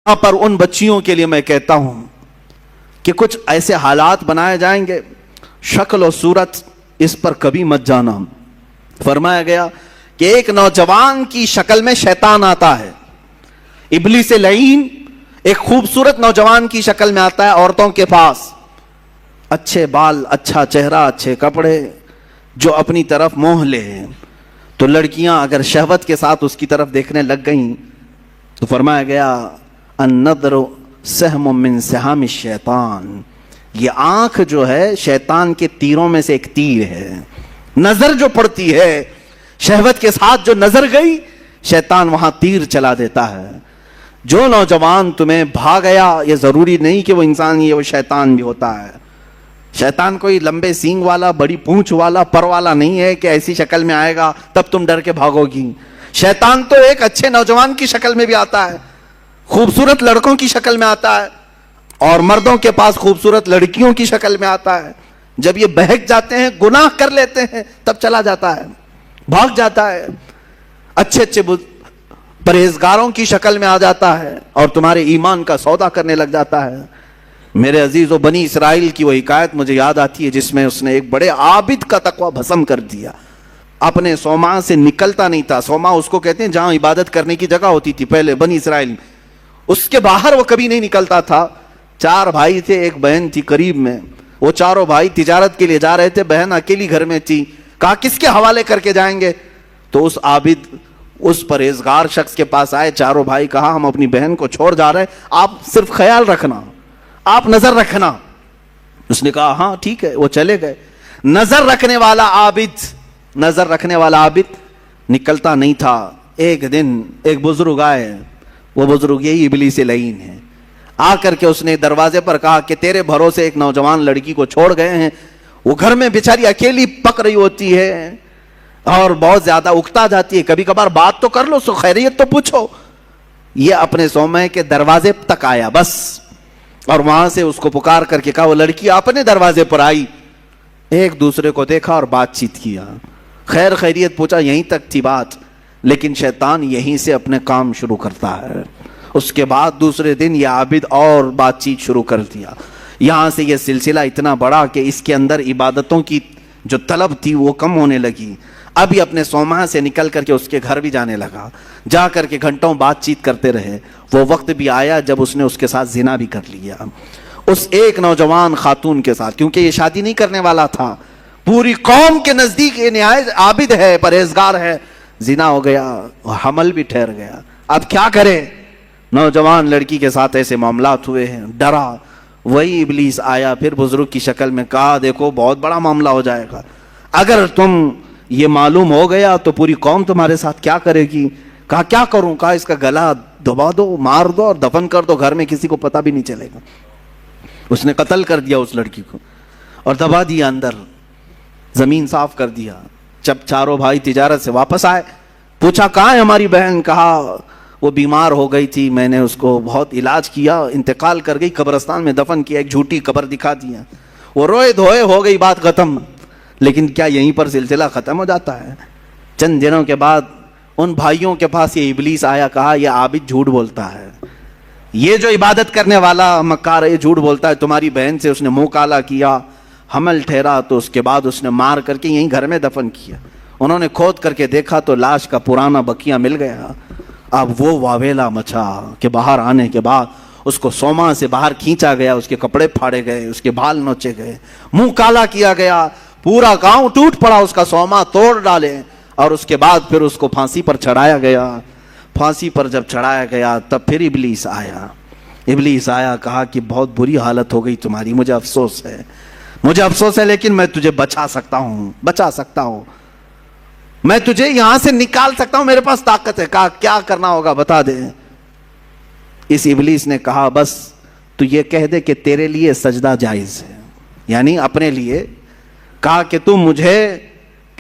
یہاں پر ان بچیوں کے لیے میں کہتا ہوں کہ کچھ ایسے حالات بنائے جائیں گے، شکل و صورت اس پر کبھی مت جانا۔ فرمایا گیا کہ ایک نوجوان کی شکل میں شیطان آتا ہے، ابلیس لعین ایک خوبصورت نوجوان کی شکل میں آتا ہے عورتوں کے پاس، اچھے بال، اچھا چہرہ، اچھے کپڑے، جو اپنی طرف موہ لے۔ تو لڑکیاں اگر شہوت کے ساتھ اس کی طرف دیکھنے لگ گئیں تو فرمایا گیا النظر سہم من سہام الشیطان، یہ آنکھ جو ہے شیطان کے تیروں میں سے ایک تیر ہے۔ نظر جو پڑتی ہے، شہوت کے ساتھ جو نظر گئی، شیطان وہاں تیر چلا دیتا ہے۔ جو نوجوان تمہیں بھا گیا، یہ ضروری نہیں کہ وہ انسان ہی ہے، وہ شیطان بھی ہوتا ہے۔ شیطان کوئی لمبے سینگ والا، بڑی پونچھ والا، پر والا نہیں ہے کہ ایسی شکل میں آئے گا تب تم ڈر کے بھاگو گی۔ شیطان تو ایک اچھے نوجوان کی شکل میں بھی آتا ہے، خوبصورت لڑکوں کی شکل میں آتا ہے، اور مردوں کے پاس خوبصورت لڑکیوں کی شکل میں آتا ہے۔ جب یہ بہک جاتے ہیں، گناہ کر لیتے ہیں، تب چلا جاتا ہے، بھاگ جاتا ہے، اچھے اچھے پرہیزگاروں کی شکل میں آ جاتا ہے اور تمہارے ایمان کا سودا کرنے لگ جاتا ہے۔ میرے عزیزو، بنی اسرائیل کی وہ حکایت مجھے یاد آتی ہے جس میں اس نے ایک بڑے عابد کا تقوی بھسم کر دیا، اپنے صومعہ سے نکلتا نہیں تھا۔ صومعہ اس کو کہتے ہیں جہاں عبادت کرنے کی جگہ ہوتی تھی پہلے بنی اسرائیل میں، اس کے باہر وہ کبھی نہیں نکلتا تھا۔ 4 بھائی تھے، ایک بہن تھی قریب میں، وہ چاروں بھائی تجارت کے لیے جا رہے تھے، بہن اکیلی گھر میں تھی۔ کہا کس کے حوالے کر کے جائیں گے؟ تو اس عابد، اس پرہیزگار شخص کے پاس آئے چاروں بھائی، کہا ہم اپنی بہن کو چھوڑ جا رہے ہیں، آپ صرف خیال رکھنا، آپ نظر رکھنا۔ اس نے کہا ہاں ٹھیک ہے، وہ چلے گئے۔ نظر رکھنے والا عابد نکلتا نہیں تھا۔ ایک دن ایک بزرگ آئے، وہ بزرگ یہی ابلیس لعین ہے۔ آ کر کے اس نے دروازے پر کہا کہ تیرے بھروسے ایک نوجوان لڑکی کو چھوڑ گئے ہیں، وہ گھر میں بیچاری اکیلی پک رہی ہوتی ہے اور بہت زیادہ اکتا جاتی ہے، کبھی کبھار بات تو کر لو، سو خیریت تو پوچھو۔ یہ اپنے صومعے کے دروازے تک آیا بس، اور وہاں سے اس کو پکار کر کے کہا، وہ لڑکی اپنے دروازے پر آئی، ایک دوسرے کو دیکھا اور بات چیت کیا، خیر خیریت پوچھا، یہیں تک تھی بات۔ لیکن شیطان یہیں سے اپنے کام شروع کرتا ہے۔ اس کے بعد دوسرے دن یہ عابد اور بات چیت شروع کر دیا۔ یہاں سے یہ سلسلہ اتنا بڑا کہ اس کے اندر عبادتوں کی جو طلب تھی وہ کم ہونے لگی۔ اب یہ اپنے صومعہ سے نکل کر کے اس کے گھر بھی جانے لگا، جا کر کے گھنٹوں بات چیت کرتے رہے۔ وہ وقت بھی آیا جب اس نے اس کے ساتھ زنا بھی کر لیا، اس ایک نوجوان خاتون کے ساتھ، کیونکہ یہ شادی نہیں کرنے والا تھا، پوری قوم کے نزدیک یہ نہایت عابد ہے، پرہیزگار ہے۔ زنا ہو گیا، حمل بھی ٹھہر گیا۔ اب کیا کرے؟ نوجوان لڑکی کے ساتھ ایسے معاملات ہوئے ہیں، ڈرا۔ وہی ابلیس آیا پھر بزرگ کی شکل میں، کہا دیکھو بہت بڑا معاملہ ہو جائے گا، اگر تم یہ معلوم ہو گیا تو پوری قوم تمہارے ساتھ کیا کرے گی؟ کہا کیا کروں؟ کہا اس کا گلا دبا دو، مار دو اور دفن کر دو، گھر میں کسی کو پتہ بھی نہیں چلے گا۔ اس نے قتل کر دیا اس لڑکی کو اور دبا دیا اندر، زمین صاف کر دیا۔ جب چاروں بھائی تجارت سے واپس آئے، پوچھا کہاں ہے ہماری بہن؟ کہا وہ بیمار ہو گئی تھی، میں نے اس کو بہت علاج کیا، انتقال کر گئی، قبرستان میں دفن کیا، ایک جھوٹی قبر دکھا دیا۔ وہ روئے دھوئے، ہو گئی بات ختم۔ لیکن کیا یہیں پر سلسلہ ختم ہو جاتا ہے؟ چند دنوں کے بعد ان بھائیوں کے پاس یہ ابلیس آیا، کہا یہ عابد جھوٹ بولتا ہے، یہ جو عبادت کرنے والا مکار ہے یہ جھوٹ بولتا ہے، تمہاری بہن سے اس نے منہ کالا کیا، حمل ٹھہرا تو اس کے بعد اس نے مار کر کے یہیں گھر میں دفن کیا۔ انہوں نے کھود کر کے دیکھا تو لاش کا پرانا بقیہ مل گیا۔ اب وہ واویلا مچا کہ باہر آنے کے بعد اس کو صومعہ سے باہر کھینچا گیا، اس کے کپڑے پھاڑے گئے، اس کے بال نوچے گئے، منہ کالا کیا گیا، پورا گاؤں ٹوٹ پڑا، اس کا صومعہ توڑ ڈالے، اور اس کے بعد پھر اس کو پھانسی پر چڑھایا گیا۔ پھانسی پر جب چڑھایا گیا تب پھر ابلیس آیا، کہا کہ بہت بری حالت ہو گئی تمہاری، مجھے افسوس ہے، لیکن میں تجھے بچا سکتا ہوں، میں تجھے یہاں سے نکال سکتا ہوں، میرے پاس طاقت ہے۔ کہا کیا کرنا ہوگا بتا دے۔ اس ابلیس نے کہا بس تو یہ کہہ دے کہ تیرے لیے سجدہ جائز ہے، یعنی اپنے لیے۔ کہا کہ تم مجھے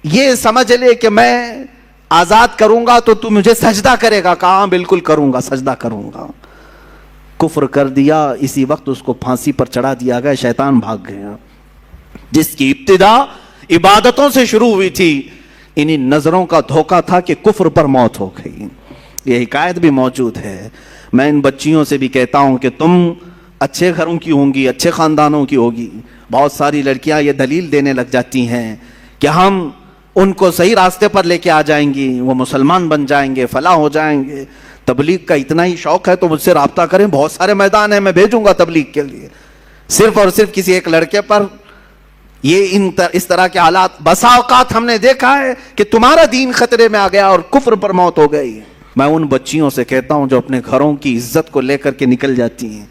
یہ سمجھ لے کہ میں آزاد کروں گا تو تم مجھے سجدہ کرے گا؟ کہا بالکل کروں گا، سجدہ کروں گا۔ کفر کر دیا، اسی وقت اس کو پھانسی پر چڑھا دیا گیا، شیطان بھاگ گیا۔ جس کی ابتدا عبادتوں سے شروع ہوئی تھی، انہی نظروں کا دھوکہ تھا کہ کفر پر موت ہو گئی۔ یہ حکایت بھی موجود ہے۔ میں ان بچیوں سے بھی کہتا ہوں کہ تم اچھے گھروں کی ہوں گی، اچھے خاندانوں کی ہوگی. بہت ساری لڑکیاں یہ دلیل دینے لگ جاتی ہیں کہ ہم ان کو صحیح راستے پر لے کے آ جائیں گی، وہ مسلمان بن جائیں گے، فلاح ہو جائیں گے. تبلیغ کا اتنا ہی شوق ہے تو مجھ سے رابطہ کریں، بہت سارے میدان ہیں، میں بھیجوں گا تبلیغ کے لیے. صرف اور صرف کسی ایک لڑکے پر یہ اس طرح کے حالات بسا اوقات ہم نے دیکھا ہے کہ تمہارا دین خطرے میں آ گیا اور کفر پر موت ہو گئی. میں ان بچیوں سے کہتا ہوں جو اپنے گھروں کی عزت کو لے کر کے نکل جاتی ہیں.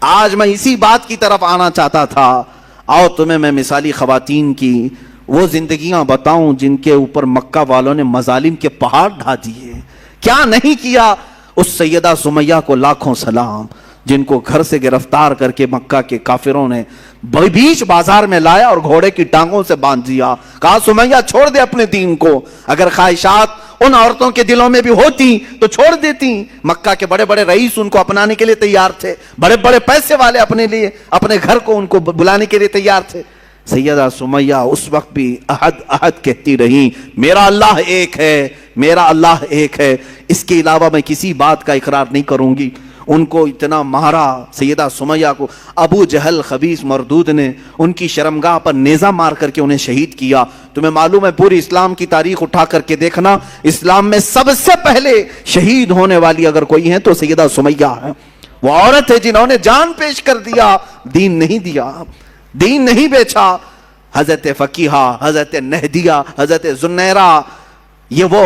آج میں اسی بات کی طرف آنا چاہتا تھا. آؤ تمہیں میں مثالی خواتین کی وہ زندگیاں بتاؤں جن کے اوپر مکہ والوں نے مظالم کے پہاڑ ڈھا دیے. کیا نہیں کیا. اس سیدہ سمیہ کو لاکھوں سلام، جن کو گھر سے گرفتار کر کے مکہ کے کافروں نے بیچ بازار میں لایا اور گھوڑے کی ٹانگوں سے باندھ دیا. کہا سمیہ چھوڑ دے اپنے دین کو. اگر خواہشات ان عورتوں کے دلوں میں بھی ہوتی تو چھوڑ دیتی. مکہ کے بڑے بڑے رئیس ان کو اپنانے کے لیے تیار تھے، بڑے بڑے پیسے والے اپنے لیے اپنے گھر کو ان کو بلانے کے لیے تیار تھے. سیدہ سمیہ اس وقت بھی احد احد کہتی رہی، میرا اللہ ایک ہے، میرا اللہ ایک ہے، اس کے علاوہ میں کسی بات کا اقرار نہیں کروں گی. ان کو اتنا مارا سیدہ سمیہ کو. ابو جہل خبیث مردود نے ان کی شرمگاہ پر نیزہ مار کر کے انہیں شہید کیا. تمہیں معلوم ہے پوری اسلام کی تاریخ اٹھا کر کے دیکھنا، اسلام میں سب سے پہلے شہید ہونے والی اگر کوئی ہے تو سیدہ سمیہ ہے. وہ عورت ہے جنہوں نے جان پیش کر دیا، دین نہیں دیا، دین نہیں بیچا. حضرت فقیہہ، حضرت نہدیہ، حضرت زنیرہ، یہ وہ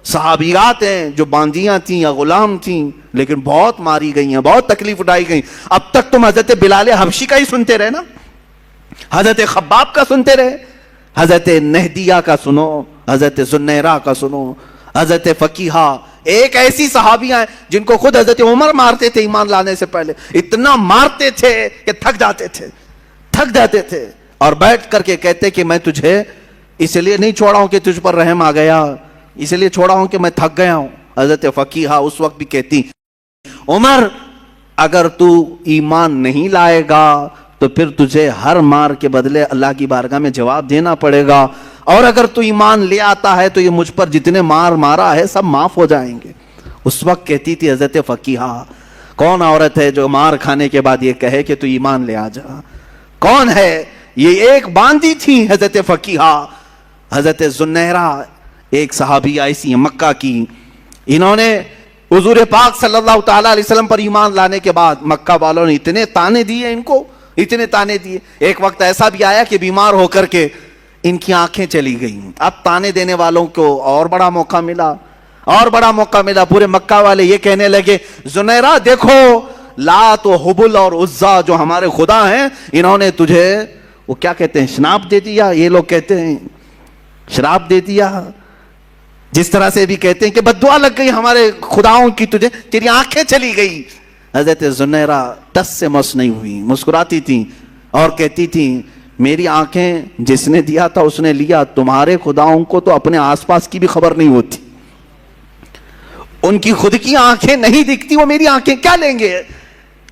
صحابیات ہیں جو باندیاں تھیں یا غلام تھیں لیکن بہت ماری گئی ہیں، بہت تکلیف اٹھائی گئی. اب تک تم حضرت بلال حبشی کا ہی سنتے رہے نا، حضرت خباب کا سنتے رہے، حضرت نہدیہ کا سنو، حضرت زنیرہ کا سنو، حضرت فقیہہ. ایک ایسی صحابیاں ہیں جن کو خود حضرت عمر مارتے تھے ایمان لانے سے پہلے. اتنا مارتے تھے کہ تھک جاتے تھے اور بیٹھ کر کے کہتے کہ میں تجھے اس لیے نہیں چھوڑا ہوں کہ تجھ پر رحم آ گیا، اس لیے چھوڑا ہوں کہ میں تھک گیا ہوں. حضرت فقیہہ اس وقت بھی کہتی، عمر اگر تو ایمان نہیں لائے گا تو پھر تجھے ہر مار کے بدلے اللہ کی بارگاہ میں جواب دینا پڑے گا، اور اگر تو ایمان لے آتا ہے تو یہ مجھ پر جتنے مار مارا ہے سب معاف ہو جائیں گے. اس وقت کہتی تھی حضرت فقیہہ، کون عورت ہے جو مار کھانے کے بعد یہ کہے کہ تو ایمان لے آ جا؟ کون ہے؟ یہ ایک باندی تھی حضرت فقیہہ. حضرت زنیرہ ایک صحابیہ ایسی مکہ کی، انہوں نے حضور پاک صلی اللہ تعالیٰ علیہ وسلم پر ایمان لانے کے بعد مکہ والوں نے اتنے تانے دیے ان کو، اتنے تانے دیے. ایک وقت ایسا بھی آیا کہ بیمار ہو کر کے ان کی آنکھیں چلی گئیں. اب تانے دینے والوں کو اور بڑا موقع ملا. پورے مکہ والے یہ کہنے لگے، زنیرہ دیکھو لات و حبل اور عزا جو ہمارے خدا ہیں، انہوں نے تجھے وہ کیا کہتے ہیں شناپ دے دیا. یہ لوگ کہتے ہیں شراب دے دیا، جس طرح سے بھی کہتے ہیں کہ بددعا لگ گئی ہمارے خداؤں کی تجھے، تیری آنکھیں چلی گئی. حضرت زنیرہ ٹس سے مس نہیں ہوئی، مسکراتی تھیں اور کہتی تھیں میری آنکھیں جس نے دیا تھا اس نے لیا، تمہارے خداؤں کو تو اپنے آس پاس کی بھی خبر نہیں ہوتی، ان کی خود کی آنکھیں نہیں دکھتی، وہ میری آنکھیں کیا لیں گے.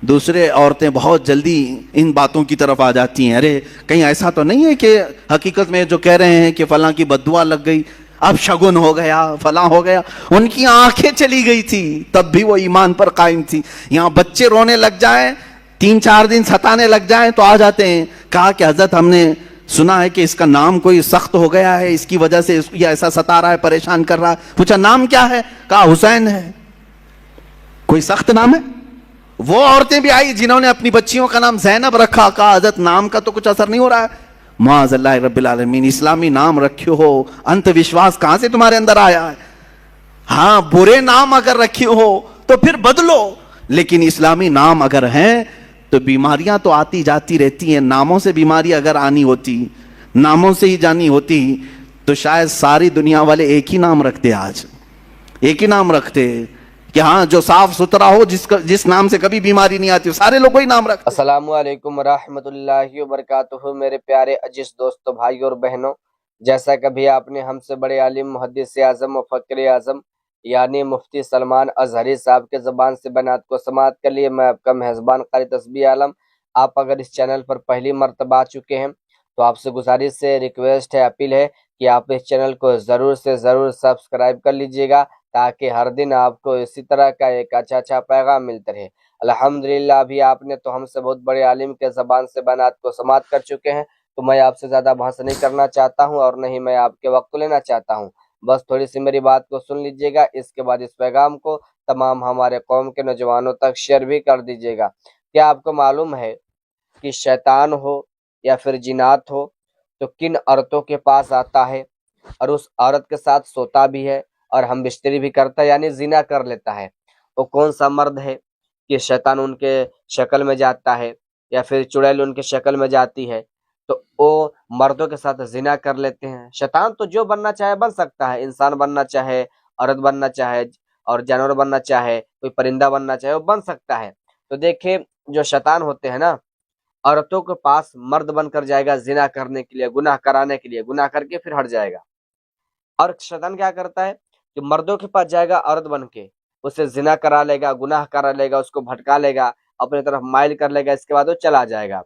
دوسرے عورتیں بہت جلدی ان باتوں کی طرف آ جاتی ہیں، ارے کہیں ایسا تو نہیں ہے کہ حقیقت میں جو کہہ رہے ہیں کہ فلاں کی بددعا لگ گئی، اب شگن ہو گیا، فلاں ہو گیا. ان کی آنکھیں چلی گئی تھی تب بھی وہ ایمان پر قائم تھی. یہاں بچے رونے لگ جائیں، 3-4 دن ستانے لگ جائیں تو آ جاتے ہیں. کہا کہ حضرت ہم نے سنا ہے کہ اس کا نام کوئی سخت ہو گیا ہے، اس کی وجہ سے یہ ایسا ستا رہا ہے، پریشان کر رہا ہے. پوچھا نام کیا ہے؟ کہا حسین ہے. کوئی سخت نام ہے؟ وہ عورتیں بھی آئی جنہوں نے اپنی بچیوں کا نام زینب رکھا. کہا حضرت نام کا تو کچھ اثر نہیں ہو رہا ہے. معاذ اللہ رب العالمین، اسلامی نام رکھے ہو، انت وشواس کہاں سے تمہارے اندر آیا ہے؟ ہاں برے نام اگر رکھے ہو تو پھر بدلو، لیکن اسلامی نام اگر ہیں تو بیماریاں تو آتی جاتی رہتی ہیں. ناموں سے بیماری اگر آنی ہوتی، ناموں سے ہی جانی ہوتی تو شاید ساری دنیا والے ایک ہی نام رکھتے، آج ایک ہی نام رکھتے کہ ہاں جو صاف ستھرا ہو، جس نام سے کبھی بیماری نہیں آتی، سارے لوگ وہی نام رکھتے. السلام علیکم ورحمۃ اللہ وبرکاتہ. میرے پیارے عزیز دوستو، بھائی اور بہنوں، جیسا کبھی آپ نے ہم سے بڑے عالم، محدث اعظم و فقیر اعظم یعنی مفتی سلمان اظہری صاحب کے زبان سے بنات کو سماعت کر لیے، میں آپ کا میزبان قاری تسبیح عالم. آپ اگر اس چینل پر پہلی مرتبہ آ چکے ہیں تو آپ سے گزارش ہے، ریکویسٹ ہے، اپیل ہے کہ آپ اس چینل کو ضرور سے ضرور سبسکرائب کر لیجئے گا تاکہ ہر دن آپ کو اسی طرح کا ایک اچھا پیغام ملتا رہے۔ الحمدللہ ابھی آپ نے تو ہم سے بہت بڑے عالم کے زبان سے بیانات کو سماعت کر چکے ہیں، تو میں آپ سے زیادہ بحث نہیں کرنا چاہتا ہوں اور نہ ہی میں آپ کے وقت لینا چاہتا ہوں۔ بس تھوڑی سی میری بات کو سن لیجئے گا، اس کے بعد اس پیغام کو تمام ہمارے قوم کے نوجوانوں تک شیئر بھی کر دیجئے گا۔ کیا آپ کو معلوم ہے کہ شیطان ہو یا پھر جنات ہو تو کن عورتوں کے پاس آتا ہے اور اس عورت کے ساتھ سوتا بھی ہے اور ہم بستری بھی کرتا ہے، یعنی زنا کر لیتا ہے؟ وہ کون سا مرد ہے کہ شیطان ان کے شکل میں جاتا ہے یا پھر چڑیل ان کے شکل میں جاتی ہے تو وہ مردوں کے ساتھ زنا کر لیتے ہیں؟ شیطان تو جو بننا چاہے بن سکتا ہے، انسان بننا چاہے، عورت بننا چاہے اور جانور بننا چاہے، کوئی پرندہ بننا چاہے، وہ بن سکتا ہے۔ تو دیکھیں جو شیطان ہوتے ہیں نا، عورتوں کے پاس مرد بن کر جائے گا زنا کرنے کے لیے، گناہ کرانے کے لیے، گناہ کر کے پھر ہٹ جائے گا۔ اور شیطان کیا کرتا ہے کہ مردوں کے پاس جائے گا عورت بن کے، اسے زنا کرا لے گا، گناہ کرا لے گا، اس کو بھٹکا لے گا، اپنی طرف مائل کر لے گا، اس کے بعد وہ چلا جائے گا۔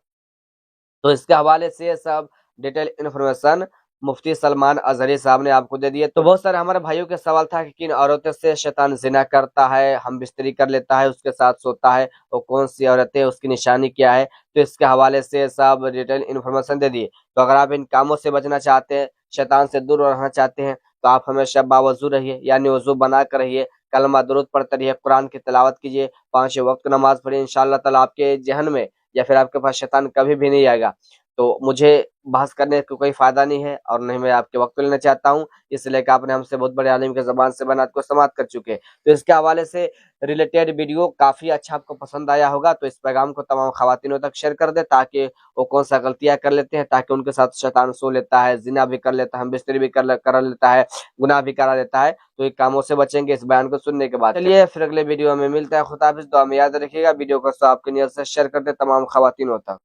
تو اس کے حوالے سے یہ سب ڈیٹیل انفارمیشن مفتی سلمان اظہری صاحب نے آپ کو دے دیے۔ تو بہت سارے ہمارے بھائیوں کے سوال تھا کہ کن عورتوں سے شیطان زنا کرتا ہے، ہم بستری کر لیتا ہے، اس کے ساتھ سوتا ہے، وہ کون سی عورتیں، اس کی نشانی کیا ہے؟ تو اس کے حوالے سے سب ڈیٹیل انفارمیشن دے دیے۔ تو اگر آپ ان کاموں سے بچنا چاہتے ہیں، شیطان سے دور رہنا چاہتے ہیں، تو آپ ہمیشہ باوضو رہیے، یعنی وضو بنا کر رہیے، کلمہ درود پڑھتے رہیے، قرآن کی تلاوت کیجیے، 5 وقت نماز پڑھیے، انشاءاللہ تعالیٰ آپ کے ذہن میں یا پھر آپ کے پاس شیطان کبھی بھی نہیں آئے گا۔ تو مجھے بحث کرنے کا کوئی فائدہ نہیں ہے اور نہیں میں آپ کے وقت لینا چاہتا ہوں، اس لیے کہ آپ نے ہم سے بہت بڑے عالم کے زبان سے بیانات کو سماعت کر چکے۔ تو اس کے حوالے سے ریلیٹڈ ویڈیو کافی اچھا آپ کو پسند آیا ہوگا، تو اس پیغام کو تمام خواتینوں تک شیئر کر دیں تاکہ وہ کون سا غلطیاں کر لیتے ہیں، تاکہ ان کے ساتھ شیطان سو لیتا ہے، زنا بھی کر لیتا ہے، ہم بستری بھی کر لیتا ہے، گناہ بھی کرا لیتا ہے، تو یہ کاموں سے بچیں گے اس بیان کو سننے کے بعد۔ چلیے پھر اگلے ویڈیو میں ملتا ہے، خدا حافظ، دعا میں یاد رکھیے گا، ویڈیو کو آپ کی نیت سے شیئر کر دیں تمام خواتینوں تک۔